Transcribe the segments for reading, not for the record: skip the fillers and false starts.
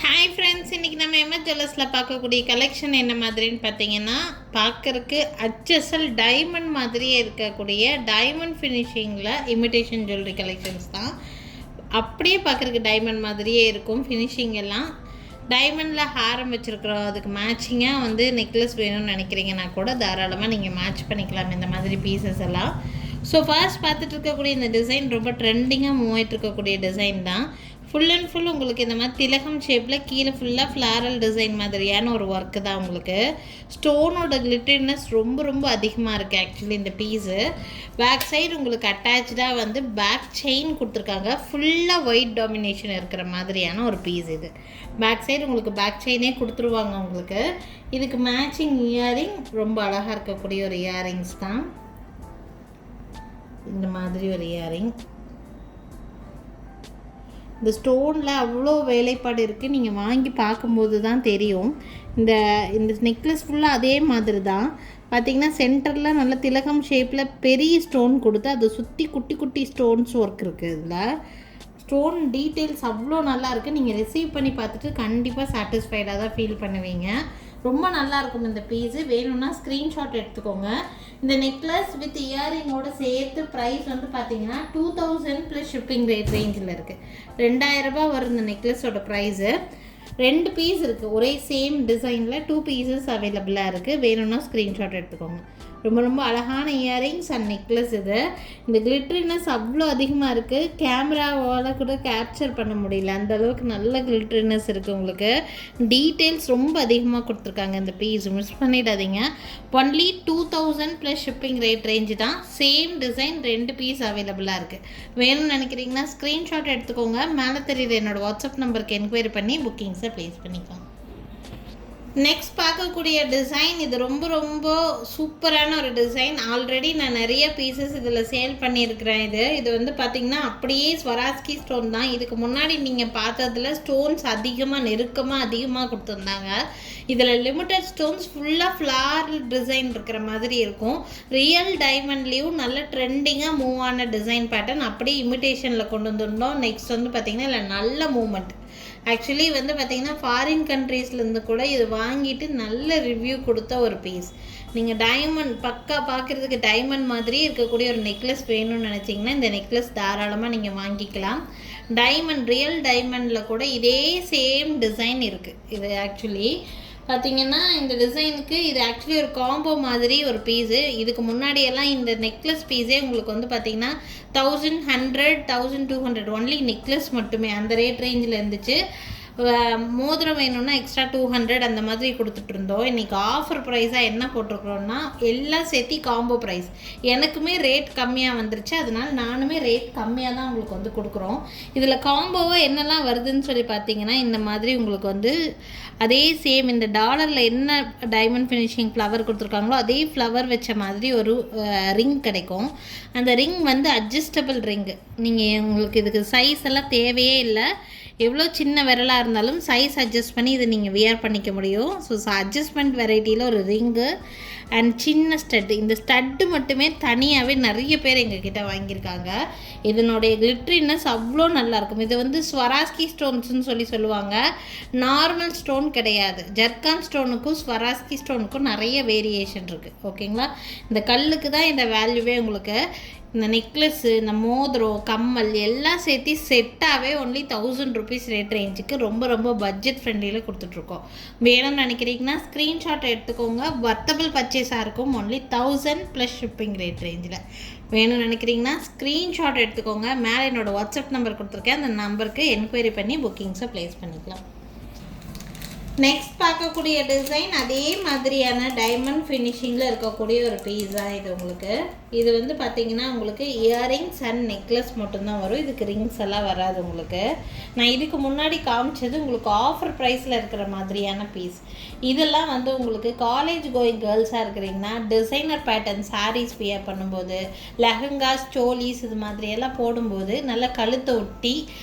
Hi friends, இன்றைக்கி நம்ம MS ஜுவல்லர்ஸில் பார்க்கக்கூடிய கலெக்ஷன் என்ன மாதிரின்னு பார்த்தீங்கன்னா, பார்க்குறக்கு ஹச்எஸ்எல் டைமண்ட் மாதிரியே இருக்கக்கூடிய டைமண்ட் ஃபினிஷிங்கில் இமிடேஷன் ஜுவல்லரி கலெக்ஷன்ஸ் தான். அப்படியே பார்க்குறக்கு டைமண்ட் மாதிரியே இருக்கும். ஃபினிஷிங் எல்லாம் டைமண்டில் ஹாரம் வச்சுருக்குறோம். அதுக்கு மேட்சிங்காக நெக்லஸ் வேணும்னு நினைக்கிறீங்கன்னா கூட தாராளமாக நீங்கள் மேட்ச் பண்ணிக்கலாம் இந்த மாதிரி பீசஸ் எல்லாம். ஸோ ஃபர்ஸ்ட் பார்த்துட்டு இருக்கக்கூடிய இந்த டிசைன் ரொம்ப ட்ரெண்டிங்காக மூவ் ஆகிட்டு இருக்கக்கூடிய டிசைன் தான். ஃபுல் அண்ட் ஃபுல் உங்களுக்கு இந்த மாதிரி திலகம் ஷேப்பில் கீழே ஃபுல்லாக ஃப்ளாரல் டிசைன் மாதிரியான ஒரு ஒர்க்கு தான். உங்களுக்கு ஸ்டோனோட கிளிட்டர்னஸ் ரொம்ப அதிகமாக இருக்குது. ஆக்சுவலி இந்த பீஸு பேக் சைடு உங்களுக்கு அட்டாச்சாக பேக் செயின் கொடுத்துருக்காங்க. ஃபுல்லாக ஒயிட் டாமினேஷன் இருக்கிற மாதிரியான ஒரு பீஸ் இது. பேக் சைடு உங்களுக்கு பேக் செயினே கொடுத்துருவாங்க. உங்களுக்கு இதுக்கு மேட்சிங் இயரிங் ரொம்ப அழகாக இருக்கக்கூடிய ஒரு இயரிங்ஸ் தான். இந்த மாதிரி ஒரு இயரிங், இந்த ஸ்டோனில் அவ்வளோ வேலைப்பாடு இருக்குது. நீங்கள் வாங்கி பார்க்கும்போது தான் தெரியும். இந்த நெக்லஸ் ஃபுல்லாக அதே மாதிரி தான். பார்த்திங்கன்னா சென்டரில் நல்ல திலகம் ஷேப்பில் பெரிய ஸ்டோன் கொடுத்து அதை சுற்றி குட்டி குட்டி ஸ்டோன்ஸ் ஒர்க் இருக்குது. இதில் ஸ்டோன் டீட்டெயில்ஸ் அவ்வளோ நல்லா இருக்குது. நீங்கள் ரிசீவ் பண்ணி பார்த்துட்டு கண்டிப்பாக சாட்டிஸ்ஃபைடாக தான் ஃபீல் பண்ணுவீங்க. ரொம்ப நல்லாயிருக்கும் இந்த பீஸு. வேணும்னா ஸ்க்ரீன்ஷாட் எடுத்துக்கோங்க. இந்த நெக்லஸ் வித் இயரிங்கோடு சேர்த்து ப்ரைஸ் பார்த்தீங்கன்னா 2000 ப்ளஸ் ஷிப்பிங் ரேஞ்சில் இருக்குது. 2000 ரூபா வரும் இந்த நெக்லஸோட ப்ரைஸு. 2 பீஸ் இருக்குது. ஒரே சேம் டிசைனில் 2 பீசஸ் அவைலபிளாக இருக்குது. வேணும்னா ஸ்க்ரீன்ஷாட் எடுத்துக்கோங்க. ரொம்ப அழகான இயரிங்ஸ் அண்ட் நெக்லஸ் இது. இந்த கிளிட்டரினஸ் அவ்வளோ அதிகமாக இருக்குது. கேமராவால் கூட கேப்சர் பண்ண முடியல, அந்தளவுக்கு நல்ல கிளிட்டரினஸ் இருக்குது. உங்களுக்கு டீட்டெயில்ஸ் ரொம்ப அதிகமாக கொடுத்துருக்காங்க. இந்த பீஸ் மிஸ் பண்ணிடாதீங்க. ஒன்லி 2000 ப்ளஸ் ஷிப்பிங் ரேஞ்சு தான். சேம் டிசைன் 2 பீஸ் அவைலபிளாக இருக்குது. வேணும்னு நினைக்கிறீங்கன்னா ஸ்க்ரீன்ஷாட் எடுத்துக்கோங்க. மேலே தெரியுது என்னோடய வாட்ஸ்அப் நம்பருக்கு என்கொயரி பண்ணி புக்கிங்ஸை ப்ளேஸ் பண்ணிக்கோங்க. நெக்ஸ்ட் பார்க்கக்கூடிய டிசைன் இது ரொம்ப சூப்பரான ஒரு டிசைன். ஆல்ரெடி நான் நிறைய பீசஸ் இதில் சேல் பண்ணியிருக்கிறேன். இது பார்த்திங்கன்னா அப்படியே ஸ்வராஸ்கி ஸ்டோன் தான். இதுக்கு முன்னாடி நீங்கள் பார்த்ததில் ஸ்டோன்ஸ் அதிகமாக கொடுத்துருந்தாங்க. இதில் லிமிட்டட் ஸ்டோன்ஸ் ஃபுல்லாக ஃப்ளாரல் டிசைன் இருக்கிற மாதிரி இருக்கும். ரியல் டைமண்ட்லேயும் நல்ல ட்ரெண்டிங்காக மூவ் ஆன டிசைன் பேட்டர்ன் அப்படியே இமிடேஷனில் கொண்டு வந்துருந்தோம். நெக்ஸ்ட் பார்த்திங்கன்னா இல்லை நல்ல மூவ்மெண்ட். ஆக்சுவலி பார்த்திங்கன்னா ஃபாரின் கண்ட்ரீஸ்லேருந்து கூட இது வாங்கிட்டு நல்ல ரிவ்யூ கொடுத்த ஒரு பீஸ். நீங்கள் டைமண்ட் பக்கா பார்க்குறதுக்கு டைமண்ட் மாதிரி இருக்கக்கூடிய ஒரு நெக்லஸ் வேணும்னு நினச்சிங்கன்னா இந்த நெக்லஸ் தாராளமாக நீங்கள் வாங்கிக்கலாம். டைமண்ட் ரியல் டைமண்டில் கூட இதே சேம் டிசைன் இருக்குது. இது ஆக்சுவலி பார்த்திங்கன்னா இந்த டிசைனுக்கு இது ஆக்சுவலி ஒரு காம்போ மாதிரி ஒரு பீஸு. இதுக்கு முன்னாடியெல்லாம் இந்த நெக்லஸ் பீஸே உங்களுக்கு பார்த்திங்கன்னா 1100 1200 ஒன்லி நெக்லஸ் மட்டுமே அந்த ரேட் ரேஞ்சில் இருந்துச்சு. மோதிரம் வேணும்னா எக்ஸ்ட்ரா 200 அந்த மாதிரி கொடுத்துட்ருந்தோம். இன்றைக்கி ஆஃபர் ப்ரைஸாக என்ன போட்டிருக்கிறோன்னா எல்லாம் சேர்த்தி காம்போ ப்ரைஸ். எனக்குமே ரேட் கம்மியாக வந்துருச்சு, அதனால் நானுமே ரேட் கம்மியாக தான் உங்களுக்கு கொடுக்குறோம். இதில் காம்போவாக என்னெல்லாம் வருதுன்னு சொல்லி பார்த்தீங்கன்னா இந்த மாதிரி உங்களுக்கு அதே சேம் இந்த டாலரில் என்ன டைமண்ட் ஃபினிஷிங் ஃப்ளவர் கொடுத்துருக்காங்களோ அதே ஃப்ளவர் வச்ச மாதிரி ஒரு ரிங் கிடைக்கும். அந்த ரிங் அட்ஜஸ்டபிள் ரிங்கு. நீங்கள் உங்களுக்கு இதுக்கு சைஸ் எல்லாம் தேவையே இல்லை. எவ்வளோ சின்ன விரலாக இருந்தாலும் சைஸ் அட்ஜஸ்ட் பண்ணி இதை நீங்கள் வியர் பண்ணிக்க முடியும். ஸோ அட்ஜஸ்ட்மெண்ட் வெரைட்டியில் ஒரு ரிங்கு அண்ட் சின்ன ஸ்டட்டு. இந்த ஸ்டட்டு மட்டுமே தனியாகவே நிறைய பேர் எங்ககிட்ட வாங்கியிருக்காங்க. இதனுடைய கிளிட்ரினஸ் அவ்வளோ நல்லாயிருக்கும். இது ஸ்வராஸ்கி ஸ்டோன்ஸ்னு சொல்லுவாங்க. நார்மல் ஸ்டோன் கிடையாது. ஜர்கான் ஸ்டோனுக்கும் ஸ்வராஸ்கி ஸ்டோனுக்கும் நிறைய வேரியேஷன் இருக்குது. ஓகேங்களா? இந்த கல்லுக்கு தான் இந்த வேல்யூவே உங்களுக்கு. இந்த நெக்லஸ்ஸு, இந்த மோதிரம், கம்மல் எல்லாம் சேர்த்து செட்டாகவே ஒன்லி 1000 ருபீஸ் ரேட் ரேஞ்சுக்கு ரொம்ப பட்ஜெட் ஃப்ரெண்ட்லியில் கொடுத்துட்ருக்கோம். வேணும்னு நினைக்கிறீங்கன்னா ஸ்க்ரீன்ஷாட் எடுத்துக்கோங்க. வர்த்தபிள் பர்ச்சேஸாக இருக்கும். ஒன்லி 1000 ப்ளஸ் ஷிப்பிங் ரேட் ரேஞ்சில். வேணும்னு நினைக்கிறீங்கன்னா ஸ்க்ரீன்ஷாட் எடுத்துக்கோங்க. மேலே என்னோடய வாட்ஸ்அப் நம்பர் கொடுத்துருக்கேன். அந்த நம்பருக்கு என்கொயரி பண்ணி புக்கிங்ஸை ப்ளேஸ் பண்ணிக்கலாம். நெக்ஸ்ட் பார்க்கக்கூடிய டிசைன் அதே மாதிரியான டைமண்ட் ஃபினிஷிங்கில் இருக்கக்கூடிய ஒரு பீஸ் தான் இது. உங்களுக்கு இது பார்த்திங்கன்னா உங்களுக்கு இயரிங்ஸ் அண்ட் நெக்லஸ் மட்டும்தான் வரும். இதுக்கு ரிங்ஸ் எல்லாம் வராது. உங்களுக்கு நான் இதுக்கு முன்னாடி காமிச்சது உங்களுக்கு ஆஃபர் ப்ரைஸில் இருக்கிற மாதிரியான பீஸ். இதெல்லாம் உங்களுக்கு காலேஜ் கோயிங் கேர்ள்ஸாக இருக்கிறீங்கன்னா டிசைனர் பேட்டர்ன் சாரீஸ் வியர் பண்ணும்போது, லெஹங்காஸ், சோலிஸ் இது மாதிரியெல்லாம் போடும்போது நல்ல கழுத்தை ஒட்டி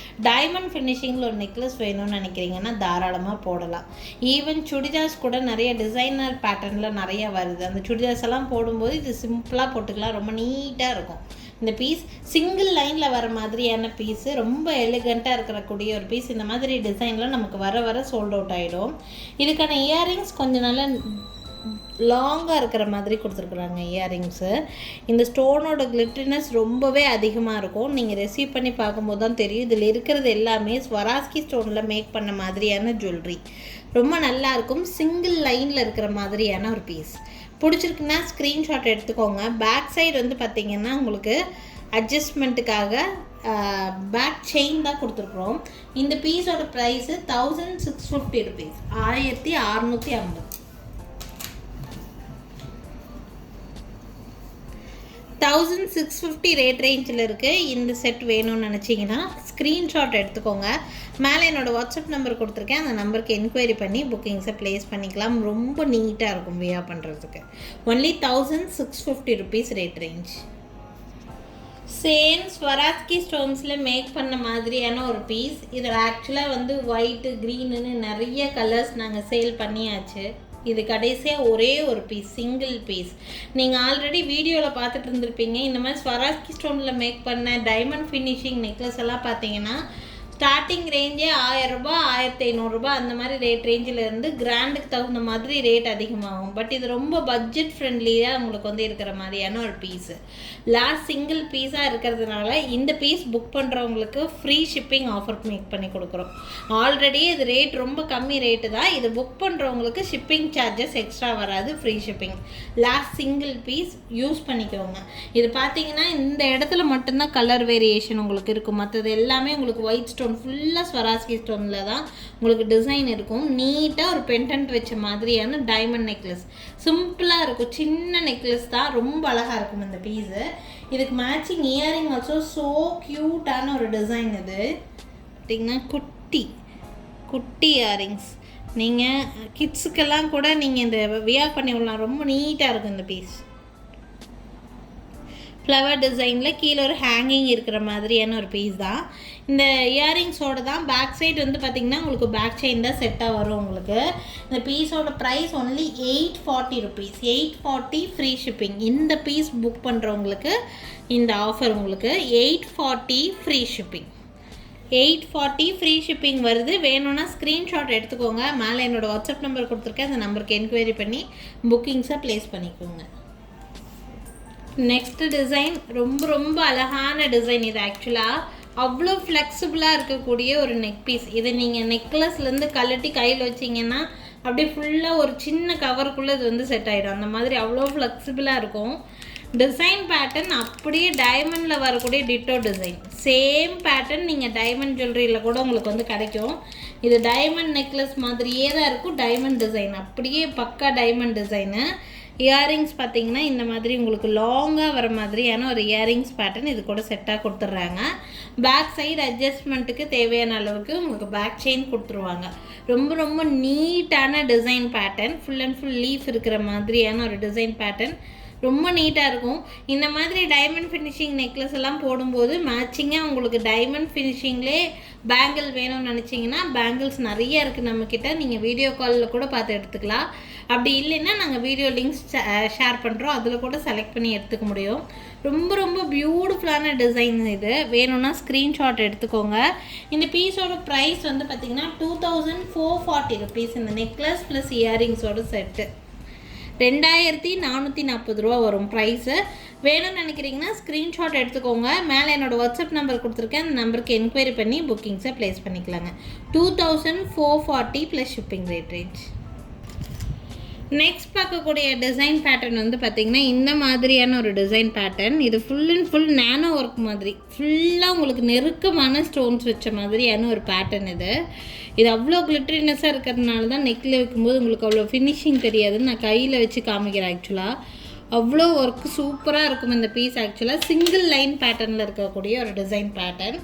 டைமண்ட் ஃபினிஷிங்கில் ஒரு நெக்லஸ் வேணும்னு நினைக்கிறீங்கன்னா தாராளமாக போடலாம். ஈவன் சுடிதார்ஸ் கூட நிறைய டிசைனர் பேட்டர்னில் நிறைய வருது. அந்த சுடிதார்ஸ் எல்லாம் போடும்போது இது சிம்பிளாக போட்டுக்கலாம். ரொம்ப நீட்டாக இருக்கும். இந்த பீஸ் சிங்கிள் லைனில் வர மாதிரியான பீஸு, ரொம்ப எலிகண்ட்டாக இருக்கக்கூடிய ஒரு பீஸ். இந்த மாதிரி டிசைனில் நமக்கு வர வர சோல்ட் அவுட் ஆகிடும். இதுக்கான இயரிங்ஸ் கொஞ்சம் நல்லா லாங்காக இருக்கிற மாதிரி கொடுத்துருக்குறாங்க இயரிங்ஸு. இந்த ஸ்டோனோட கிளிட்டரினஸ் ரொம்பவே அதிகமாக இருக்கும். நீங்கள் ரிசீவ் பண்ணி பார்க்கும்போது தான் தெரியும். இதில் இருக்கிறது எல்லாமே ஸ்வராஸ்கி ஸ்டோனில் மேக் பண்ண மாதிரியான ஜுவல்லரி. ரொம்ப நல்லாயிருக்கும். சிங்கிள் லைனில் இருக்கிற மாதிரியான ஒரு பீஸ். பிடிச்சிருக்குன்னா ஸ்க்ரீன்ஷாட் எடுத்துக்கோங்க. பேக் சைடு வந்து பார்த்திங்கன்னா உங்களுக்கு அட்ஜஸ்ட்மெண்ட்டுக்காக பேக் செயின் தான் கொடுத்துருக்குறோம். இந்த பீஸோட ப்ரைஸு 1650 ருபீஸ், 1650. 1650 ரேட் ரேஞ்சில் இருக்குது. இந்த செட் வேணும்னு நினச்சிங்கன்னா ஸ்க்ரீன்ஷாட் எடுத்துக்கோங்க. மேலே என்னோடய வாட்ஸ்அப் நம்பர் கொடுத்துருக்கேன். அந்த நம்பருக்கு என்கொயரி பண்ணி புக்கிங்ஸை ப்ளேஸ் பண்ணிக்கலாம். ரொம்ப நீட்டாக இருக்கும் வியா பண்ணுறதுக்கு. Only 1650 rupees rate range. Same Swarovski ஸ்டோன்ஸில் மேக் பண்ண மாதிரியான ஒரு பீஸ். இதில் ஆக்சுவலாக வந்து ஒயிட்டு, க்ரீனுன்னு நிறைய கலர்ஸ் நாங்கள் சேல் பண்ணியாச்சு. இது கடைசியாக ஒரே ஒரு பீஸ், சிங்கிள் பீஸ். நீங்கள் ஆல்ரெடி வீடியோவில் பார்த்துட்டு இருந்திருப்பீங்க. இந்த மாதிரி ஸ்வராஸ்கி ஸ்டோனில் மேக் பண்ண டைமண்ட் ஃபினிஷிங் நெக்லஸ் எல்லாம் பார்த்தீங்கன்னா ஸ்டார்டிங் ரேஞ்சே 1000 ரூபா, 1500 ரூபா அந்த மாதிரி ரேட் ரேஞ்சில் இருந்து கிராண்டுக்கு தகுந்த மாதிரி ரேட் அதிகமாகும். பட் இது ரொம்ப பட்ஜெட் ஃப்ரெண்ட்லியாக உங்களுக்கு வந்து இருக்கிற மாதிரியான ஒரு பீஸு. லாஸ்ட் சிங்கிள் பீஸாக இருக்கிறதுனால இந்த பீஸ் புக் பண்ணுறவங்களுக்கு ஃப்ரீ ஷிப்பிங் ஆஃபர் மேக் பண்ணி கொடுக்குறோம். ஆல்ரெடி இது ரேட் ரொம்ப கம்மி ரேட்டு தான். இது புக் பண்ணுறவங்களுக்கு ஷிப்பிங் சார்ஜஸ் எக்ஸ்ட்ரா வராது, free shipping. Last single piece use பண்ணிக்கோங்க. இது பார்த்தீங்கன்னா இந்த இடத்துல மட்டும்தான் கலர் வேரியேஷன் உங்களுக்கு இருக்கும். மற்றது எல்லாமே உங்களுக்கு ஒயிட் ஸ்டோன் ஃபுல்லாக ஸ்வராஸ்கி ஸ்டோனில் தான் உங்களுக்கு டிசைன் இருக்கும். நீட்டாக ஒரு பெண்டன்ட் வச்ச மாதிரியான டைமண்ட் நெக்லஸ். சிம்பிளாக இருக்கும், சின்ன நெக்லஸ் தான், ரொம்ப அழகாக இருக்கும் இந்த பீஸு. இதுக்கு மேட்சிங் இயரிங் ஆல்சோ ஸோ க்யூட்டான ஒரு டிசைன். இது பார்த்திங்கன்னா குட்டி குட்டி இயரிங்ஸ். நீங்கள் கிட்ஸுக்கெல்லாம் கூட நீங்கள் இந்த வியர் பண்ணி விடலாம். ரொம்ப நீட்டாக இருக்கும் இந்த பீஸ். ஃப்ளவர் டிசைனில் கீழே ஒரு ஹேங்கிங் இருக்கிற மாதிரியான ஒரு பீஸ் தான். இந்த இயரிங்ஸோடு தான் பேக் சைடு வந்து பார்த்திங்கன்னா உங்களுக்கு பேக் செயின் தான் செட்டாக வரும் உங்களுக்கு. இந்த பீஸோட price only 840 rupees, 840 free shipping. இந்த பீஸ் புக் பண்ணுறவங்களுக்கு இந்த ஆஃபர் உங்களுக்கு 840 ஃப்ரீ ஷிப்பிங். 840 ஃப்ரீ ஷிப்பிங் வருது. வேணும்னா ஸ்க்ரீன்ஷாட் எடுத்துக்கோங்க. மேலே என்னோடய வாட்ஸ்அப் நம்பர் கொடுத்துருக்கேன். அந்த நம்பருக்கு என்கொயரி பண்ணி புக்கிங்ஸை ப்ளேஸ் பண்ணிக்கோங்க. நெக்ஸ்ட் டிசைன் ரொம்ப ரொம்ப அழகான டிசைன். இது ஆக்சுவலாக அவ்வளோ ஃப்ளெக்சிபிளாக இருக்கக்கூடிய ஒரு நெக் பீஸ். இதை நீங்கள் நெக்லஸ்லேருந்து கழட்டி கையில் வச்சிங்கன்னா அப்படியே ஃபுல்லாக ஒரு சின்ன கவருக்குள்ளே இது வந்து செட் ஆகிடும். அந்த மாதிரி அவ்வளோ ஃப்ளெக்சிபிளாக இருக்கும். டிசைன் பேட்டர்ன் அப்படியே டைமண்டில் வரக்கூடிய டிட்டோ டிசைன். சேம் பேட்டர்ன் நீங்கள் டைமண்ட் ஜுவல்லரியில் கூட உங்களுக்கு வந்து கிடைக்கும். இது டைமண்ட் நெக்லஸ் மாதிரியே தான் இருக்கும். டைமண்ட் டிசைன் அப்படியே பக்கா டைமண்ட் டிசைனு. இயரிங்ஸ் பார்த்தீங்கன்னா இந்த மாதிரி உங்களுக்கு லாங்காக வர மாதிரியான ஒரு இயரிங்ஸ் பேட்டர்ன் இது கூட செட்டாக கொடுத்துட்றாங்க. பேக் சைடு அட்ஜஸ்ட்மெண்ட்டுக்கு தேவையான அளவுக்கு உங்களுக்கு பேக் செயின் கொடுத்துருவாங்க. ரொம்ப ரொம்ப நீட்டான design pattern. Full and full leaf இருக்கிற மாதிரியான ஒரு டிசைன் பேட்டர்ன். ரொம்ப நீட்டாக இருக்கும். இந்த மாதிரி டைமண்ட் ஃபினிஷிங் நெக்லஸ் எல்லாம் போடும்போது மேட்சிங்காக உங்களுக்கு டைமண்ட் ஃபினிஷிங்லேயே பேங்கிள் வேணும்னு நினச்சிங்கன்னா பேங்கிள்ஸ் நிறைய இருக்குது நம்மக்கிட்ட. நீங்கள் வீடியோ காலில் கூட பார்த்து எடுத்துக்கலாம். அப்படி இல்லைன்னா நாங்கள் வீடியோ லிங்க்ஸ் ஷேர் பண்ணுறோம், அதில் கூட செலக்ட் பண்ணி எடுத்துக்க முடியும். ரொம்ப ரொம்ப பியூட்டிஃபுல்லான டிசைன். இது வேணும்னா ஸ்க்ரீன்ஷாட் எடுத்துக்கோங்க. இந்த பீஸோட ப்ரைஸ் வந்து பார்த்திங்கன்னா 2440 ருபீஸ். இந்த நெக்லஸ் ப்ளஸ் இயரிங்ஸோட செட்டு 2440 ரூபா வரும் ப்ரைஸு. வேணும்னு நினைக்கிறீங்கன்னா ஸ்க்ரீன்ஷாட் எடுத்துக்கோங்க. மேலே என்னோடய வாட்ஸ்அப் நம்பர் கொடுத்துருக்கேன். அந்த நம்பருக்கு என்கொயரி பண்ணி புக்கிங்ஸை ப்ளேஸ் பண்ணிக்கலாங்க. 2440 plus shipping rate range. Next பார்க்கக்கூடிய டிசைன் பேட்டர்ன் வந்து பார்த்திங்கன்னா இந்த மாதிரியான ஒரு டிசைன் பேட்டர்ன். இது full and full nano work மாதிரி, ஃபுல்லாக உங்களுக்கு நெருக்கமான ஸ்டோன்ஸ் வச்ச மாதிரியான ஒரு பேட்டர்ன். இது அவ்வளோ கிளிட்டரினஸாக இருக்கிறதுனால தான் நெக்கில் வைக்கும்போது உங்களுக்கு அவ்வளோ ஃபினிஷிங் தெரியாதுன்னு நான் கையில் வச்சு காமிக்கிறேன். ஆக்சுவலாக அவ்வளோ ஒர்க்கு சூப்பராக இருக்கும் இந்த பீஸ். ஆக்சுவலாக சிங்கிள் லைன் பேட்டர்னில் இருக்கக்கூடிய ஒரு டிசைன் பேட்டர்ன்.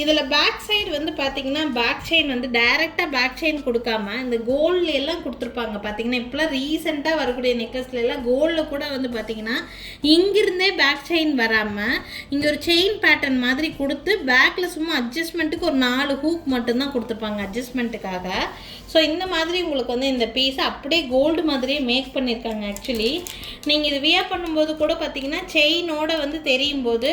இதில் பேக் சைடு வந்து பார்த்தீங்கன்னா பேக் செயின் வந்து டைரெக்டாக பேக் செயின் கொடுக்காம இந்த கோல்டில் எல்லாம் கொடுத்துருப்பாங்க. பார்த்தீங்கன்னா இப்போலாம் ரீசெண்டாக வரக்கூடிய நெக்லஸ்ல எல்லாம் கோல்டில் கூட வந்து பார்த்தீங்கன்னா இங்கிருந்தே பேக் செயின் வராமல் இங்கே ஒரு செயின் பேட்டர்ன் மாதிரி கொடுத்து பேக்கில் சும்மா அட்ஜஸ்ட்மெண்ட்டுக்கு ஒரு 4 ஹூக் மட்டும்தான் கொடுத்துருப்பாங்க அட்ஜஸ்ட்மெண்ட்டுக்காக. ஸோ இந்த மாதிரி உங்களுக்கு வந்து இந்த பீஸை அப்படியே கோல்டு மாதிரியே மேக் பண்ணியிருக்காங்க. ஆக்சுவலி நீங்கள் இது வியர் பண்ணும்போது கூட பார்த்தீங்கன்னா செயினோட வந்து தெரியும் போது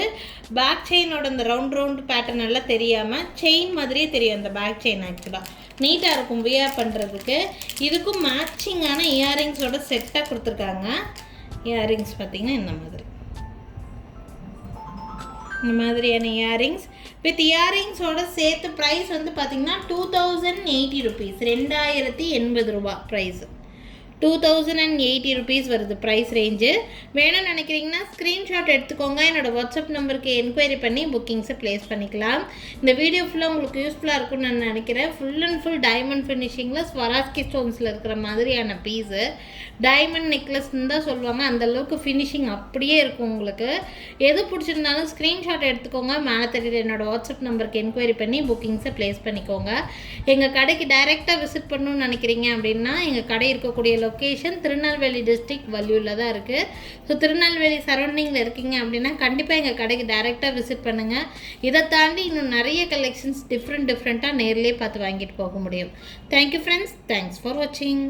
பேக் செயினோட இந்த ரவுண்ட் பேட்டர்ன் எல்லாம் தெரியாமல் செயின் மாதிரியே தெரியும் அந்த பேக் செயின். ஆக்சுவலாக நீட்டாக இருக்கும் வியர் பண்ணுறதுக்கு. இதுக்கும் மேட்சிங்கான இயரிங்ஸோட செட்டாக கொடுத்துருக்காங்க. இயரிங்ஸ் பார்த்தீங்கன்னா இந்த மாதிரியான இயரிங்ஸ் வித் இயரிங்ஸோட சேர்த்து ப்ரைஸ் வந்து பார்த்தீங்கன்னா 2080 ருபீஸ், 2080 ரூபா ப்ரைஸ். 2080 ருபீஸ் வருது ப்ரைஸ் ரேஞ்சு. வேணும்னு நினைக்கிறீங்கன்னா ஸ்க்ரீன்ஷாட் எடுத்துக்கோங்க. என்னோடய வாட்ஸ்அப் நம்பருக்கு என்கொயரி பண்ணி புக்கிங்ஸை ப்ளேஸ் பண்ணிக்கலாம். இந்த வீடியோ ஃபுல்லாக உங்களுக்கு யூஸ்ஃபுல்லாக இருக்கும்னு நான் நினைக்கிறேன். ஃபுல் அண்ட் ஃபுல் டைமண்ட் ஃபினிஷிங்கில் ஸ்வராஸ்கி ஸ்டோன்ஸில் இருக்கிற மாதிரியான பீஸு. டைமண்ட் நெக்லஸ்ன்னு தான் சொல்லுவாங்க. அந்தளவுக்கு ஃபினிஷிங் அப்படியே இருக்கும். உங்களுக்கு எது பிடிச்சிருந்தாலும் ஸ்க்ரீன்ஷாட் எடுத்துக்கோங்க. மேலே தெரியுது என்னோடய வாட்ஸ்அப் நம்பருக்கு என்கொயரி பண்ணி புக்கிங்ஸை ப்ளேஸ் பண்ணிக்கோங்க. எங்கள் கடைக்கு டைரெக்டாக விசிட் பண்ணணும்னு நினைக்கிறீங்க அப்படின்னா எங்கள் கடை இருக்கக்கூடிய லொக்கேஷன் திருநெல்வேலி டிஸ்ட்ரிக்ட் வள்ளியூரில் தான் இருக்குது. ஸோ திருநெல்வேலி சரௌண்டிங்கில் இருக்கீங்க அப்படின்னா கண்டிப்பாக எங்கள் கடைக்கு டைரெக்டாக விசிட் பண்ணுங்கள். இதை தாண்டி இன்னும் நிறைய கலெக்ஷன்ஸ் டிஃப்ரெண்ட்டாக நேர்லேயே பார்த்து வாங்கிட்டு போக முடியும். தேங்க்யூ ஃப்ரெண்ட்ஸ், தேங்க்ஸ் ஃபார் வாட்சிங்.